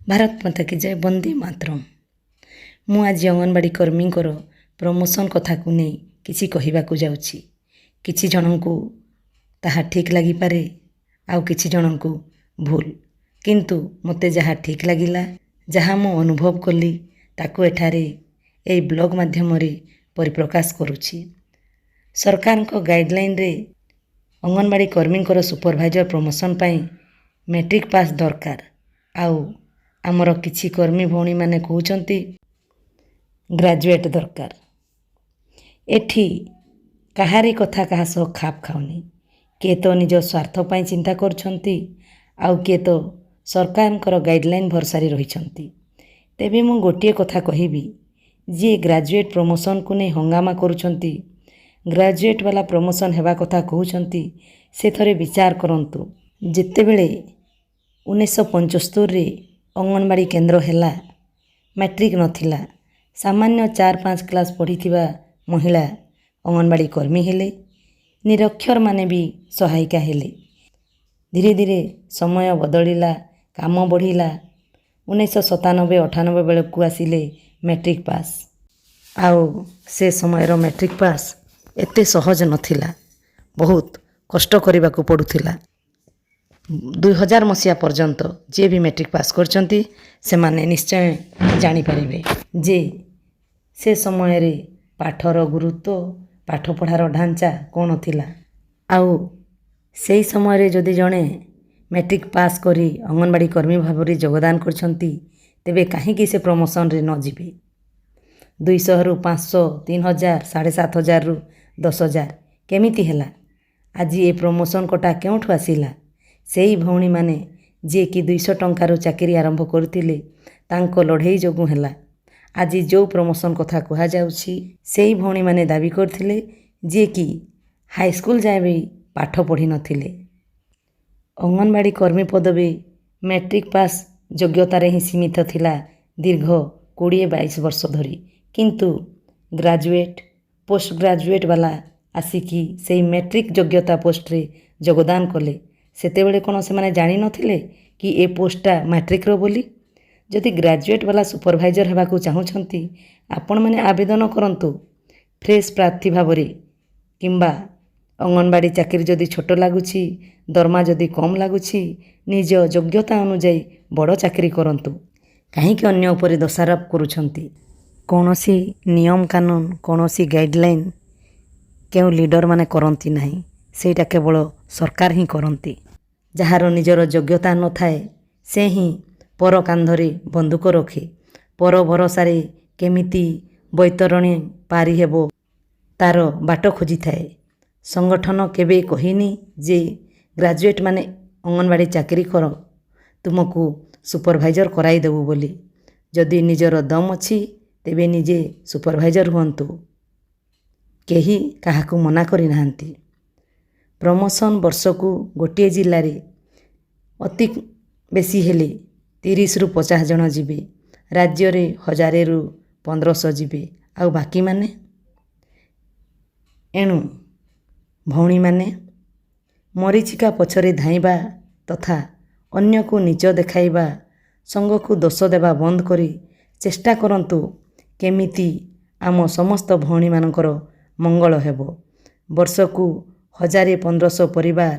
ଭାରତ ମାତା କି ଜୟ, ବନ୍ଦେ ମାତରମ୍। ମୁଁ ଆଜି ଅଙ୍ଗନବାଡ଼ି କର୍ମୀଙ୍କର ପ୍ରମୋସନ୍ କଥାକୁ ନେଇ କିଛି କହିବାକୁ ଯାଉଛି। କିଛି ଜଣଙ୍କୁ ତାହା ଠିକ୍ ଲାଗିପାରେ, ଆଉ କିଛି ଜଣଙ୍କୁ ଭୁଲ, କିନ୍ତୁ ମୋତେ ଯାହା ଠିକ୍ ଲାଗିଲା, ଯାହା ମୁଁ ଅନୁଭବ କଲି, ତାକୁ ଏଠାରେ ଏହି ବ୍ଲଗ୍ ମାଧ୍ୟମରେ ପରିପ୍ରକାଶ କରୁଛି। ସରକାରଙ୍କ ଗାଇଡ଼ଲାଇନ୍ରେ ଅଙ୍ଗନବାଡ଼ି କର୍ମୀଙ୍କର ସୁପରଭାଇଜର ପ୍ରମୋସନ୍ ପାଇଁ ମେଟ୍ରିକ୍ ପାସ୍ ଦରକାର। ଆଉ ଆମର କିଛି କର୍ମୀ ଭଉଣୀମାନେ କହୁଛନ୍ତି ଗ୍ରାଜୁଏଟ୍ ଦରକାର। ଏଠି କାହାରି କଥା କାହା ସହ ଖାପ ଖାଉନି। କିଏ ତ ନିଜ ସ୍ୱାର୍ଥ ପାଇଁ ଚିନ୍ତା କରୁଛନ୍ତି, ଆଉ କିଏ ତ ସରକାରଙ୍କର ଗାଇଡ଼ଲାଇନ୍ ଭରସାରେ ରହିଛନ୍ତି। ତେବେ ମୁଁ ଗୋଟିଏ କଥା କହିବି, ଯିଏ ଗ୍ରାଜୁଏଟ୍ ପ୍ରମୋସନ୍କୁ ନେଇ ହଙ୍ଗାମା କରୁଛନ୍ତି, ଗ୍ରାଜୁଏଟ୍ ବାଲା ପ୍ରମୋସନ୍ ହେବା କଥା କହୁଛନ୍ତି, ସେ ଥରେ ବିଚାର କରନ୍ତୁ। ଯେତେବେଳେ 1975ରେ ଅଙ୍ଗନବାଡ଼ି କେନ୍ଦ୍ର ହେଲା, ମ୍ୟାଟ୍ରିକ୍ ନଥିଲା, ସାମାନ୍ୟ 4-5 କ୍ଲାସ୍ ପଢ଼ିଥିବା ମହିଳା ଅଙ୍ଗନବାଡ଼ି କର୍ମୀ ହେଲେ, ନିରକ୍ଷରମାନେ ବି ସହାୟିକା ହେଲେ। ଧୀରେ ଧୀରେ ସମୟ ବଦଳିଲା, କାମ ବଢ଼ିଲା। 1997-98 ବେଳକୁ ଆସିଲେ ମେଟ୍ରିକ୍ ପାସ୍। ଆଉ ସେ ସମୟର ମେଟ୍ରିକ୍ ପାସ୍ ଏତେ ସହଜ ନଥିଲା, ବହୁତ କଷ୍ଟ କରିବାକୁ ପଡ଼ୁଥିଲା। 2000 ମସିହା ପର୍ଯ୍ୟନ୍ତ ଯିଏ ବି ମେଟ୍ରିକ୍ ପାସ୍ କରିଛନ୍ତି, ସେମାନେ ନିଶ୍ଚୟ ଜାଣିପାରିବେ ଯେ ସେ ସମୟରେ ପାଠର ଗୁରୁତ୍ୱ, ପାଠପଢ଼ାର ଢାଞ୍ଚା କ'ଣ ଥିଲା। ଆଉ ସେହି ସମୟରେ ଯଦି ଜଣେ ମେଟ୍ରିକ୍ ପାସ୍ କରି ଅଙ୍ଗନବାଡ଼ି କର୍ମୀ ଭାବରେ ଯୋଗଦାନ କରିଛନ୍ତି, ତେବେ କାହିଁକି ସେ ପ୍ରମୋସନ୍ରେ ନ ଯିବେ? 200ରୁ 500, 3000, 7500ରୁ 10000 କେମିତି ହେଲା? ଆଜି ଏ ପ୍ରମୋସନ୍ କୋଟା କେଉଁଠୁ ଆସିଲା? ସେହି ଭଉଣୀମାନେ ଯିଏକି 200 ଟଙ୍କାରୁ ଚାକିରି ଆରମ୍ଭ କରିଥିଲେ, ତାଙ୍କ ଲଢ଼େଇ ଯୋଗୁଁ ହେଲା। ଆଜି ଯେଉଁ ପ୍ରମୋସନ୍ କଥା କୁହାଯାଉଛି, ସେହି ଭଉଣୀମାନେ ଦାବି କରିଥିଲେ, ଯିଏକି ହାଇସ୍କୁଲ ଯାଏ ବି ପାଠ ପଢ଼ିନଥିଲେ। ଅଙ୍ଗନବାଡ଼ି କର୍ମୀ ପଦବୀ ମେଟ୍ରିକ୍ ପାସ୍ ଯୋଗ୍ୟତାରେ ହିଁ ସୀମିତ ଥିଲା ଦୀର୍ଘ 20-22 ବର୍ଷ ଧରି। କିନ୍ତୁ ଗ୍ରାଜୁଏଟ୍, ପୋଷ୍ଟ ଗ୍ରାଜୁଏଟ୍ ବାଲା ଆସିକି ସେହି ମେଟ୍ରିକ୍ ଯୋଗ୍ୟତା ପୋଷ୍ଟରେ ଯୋଗଦାନ କଲେ। ସେତେବେଳେ କ'ଣ ସେମାନେ ଜାଣିନଥିଲେ କି ଏ ପୋଷ୍ଟଟା ମ୍ୟାଟ୍ରିକ୍ର ବୋଲି? ଯଦି ଗ୍ରାଜୁଏଟ୍ ବାଲା ସୁପରଭାଇଜର ହେବାକୁ ଚାହୁଁଛନ୍ତି, ଆପଣମାନେ ଆବେଦନ କରନ୍ତୁ ଫ୍ରେଶ୍ ପ୍ରାର୍ଥୀ ଭାବରେ। କିମ୍ବା ଅଙ୍ଗନବାଡ଼ି ଚାକିରି ଯଦି ଛୋଟ ଲାଗୁଛି, ଦରମା ଯଦି କମ୍ ଲାଗୁଛି, ନିଜ ଯୋଗ୍ୟତା ଅନୁଯାୟୀ ବଡ଼ ଚାକିରି କରନ୍ତୁ। କାହିଁକି ଅନ୍ୟ ଉପରେ ଦୋଷାରୋପ କରୁଛନ୍ତି? କୌଣସି ନିୟମ କାନୁନ, କୌଣସି ଗାଇଡ଼ଲାଇନ୍ କେଉଁ ଲିଡ଼ରମାନେ କରନ୍ତି ନାହିଁ, ସେଇଟା କେବଳ ସରକାର ହିଁ କରନ୍ତି। ଯାହାର ନିଜର ଯୋଗ୍ୟତା ନଥାଏ, ସେ ହିଁ ପର କାନ୍ଧରେ ବନ୍ଧୁକ ରଖେ। ପର ଭରସାରେ କେମିତି ବୈତରଣୀ ପାରି ହେବ, ତା'ର ବାଟ ଖୋଜିଥାଏ। ସଂଗଠନ କେବେ କହିନି ଯେ ଗ୍ରାଜୁଏଟ୍ ମାନେ ଅଙ୍ଗନବାଡ଼ି ଚାକିରି କର, ତୁମକୁ ସୁପରଭାଇଜର କରାଇଦେବୁ ବୋଲି। ଯଦି ନିଜର ଦମ୍ ଅଛି, ତେବେ ନିଜେ ସୁପରଭାଇଜର ହୁଅନ୍ତୁ। କେହି କାହାକୁ ମନା କରିନାହାନ୍ତି। ପ୍ରମୋସନ୍ ବର୍ଷକୁ ଗୋଟିଏ ଜିଲ୍ଲାରେ ଅତି ବେଶୀ ହେଲେ 30ରୁ 50 ଜଣ ଯିବେ। ରାଜ୍ୟରେ 1000ରୁ 1500 ଯିବେ, ଆଉ ବାକିମାନେ? ଏଣୁ ଭଉଣୀମାନେ ମରିଚିକା ପଛରେ ଧାଇଁବା ତଥା ଅନ୍ୟକୁ ନୀଚ ଦେଖାଇବା, ସଙ୍ଗକୁ ଦୋଷ ଦେବା ବନ୍ଦ କରି ଚେଷ୍ଟା କରନ୍ତୁ କେମିତି ଆମ ସମସ୍ତ ଭଉଣୀମାନଙ୍କର ମଙ୍ଗଳ ହେବ। ବର୍ଷକୁ 1000-1500 ପରିବାର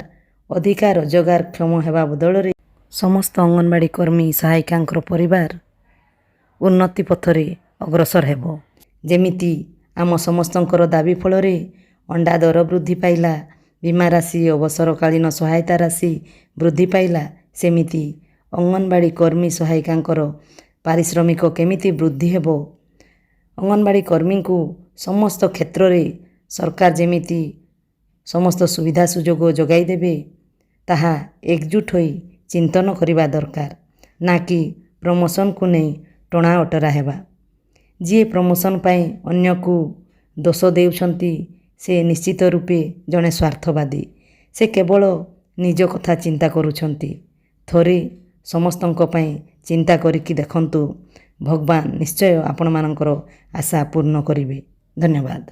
ଅଧିକା ରୋଜଗାରକ୍ଷମ ହେବା ବଦଳରେ ସମସ୍ତ ଅଙ୍ଗନବାଡ଼ି କର୍ମୀ ସହାୟିକାଙ୍କର ପରିବାର ଉନ୍ନତି ପଥରେ ଅଗ୍ରସର ହେବ। ଯେମିତି ଆମ ସମସ୍ତଙ୍କର ଦାବି ଫଳରେ ଅଣ୍ଡା ଦର ବୃଦ୍ଧି ପାଇଲା, ବୀମା ରାଶି, ଅବସରକାଳୀନ ସହାୟତା ରାଶି ବୃଦ୍ଧି ପାଇଲା, ସେମିତି ଅଙ୍ଗନବାଡ଼ି କର୍ମୀ ସହାୟିକାଙ୍କର ପାରିଶ୍ରମିକ କେମିତି ବୃଦ୍ଧି ହେବ। ଅଙ୍ଗନବାଡ଼ି କର୍ମୀଙ୍କୁ ସମସ୍ତ କ୍ଷେତ୍ରରେ ସରକାର ଯେମିତି ସମସ୍ତ ସୁବିଧା ସୁଯୋଗ ଯୋଗାଇ ଦେବେ, ତାହା ଏକଜୁଟ ହୋଇ ଚିନ୍ତନ କରିବା ଦରକାର, ନା କି ପ୍ରମୋସନ୍କୁ ନେଇ ଟଣା ଅଟରା ହେବା। ଯିଏ ପ୍ରମୋସନ୍ ପାଇଁ ଅନ୍ୟକୁ ଦୋଷ ଦେଉଛନ୍ତି, ସେ ନିଶ୍ଚିତ ରୂପେ ଜଣେ ସ୍ୱାର୍ଥବାଦୀ। ସେ କେବଳ ନିଜ କଥା ଚିନ୍ତା କରୁଛନ୍ତି। ଥରେ ସମସ୍ତଙ୍କ ପାଇଁ ଚିନ୍ତା କରିକି ଦେଖନ୍ତୁ, ଭଗବାନ ନିଶ୍ଚୟ ଆପଣମାନଙ୍କର ଆଶା ପୂର୍ଣ୍ଣ କରିବେ। ଧନ୍ୟବାଦ।